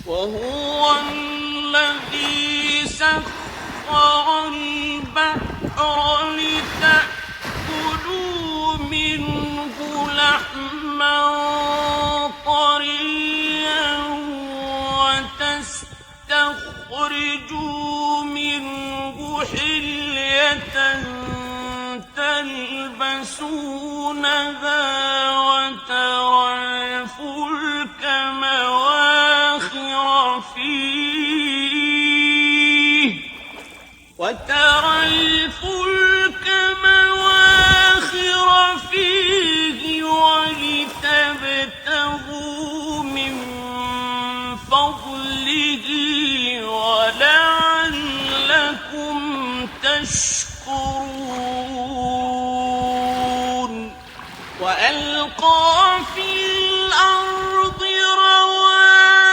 وهو الذي سخر البحر لتأكلوا منه لحما طريا وتستخرجوا منه حلية تلبسونها وترى الفلك مواخر فيه ولتبتغوا من فضله ولعلكم تشكرون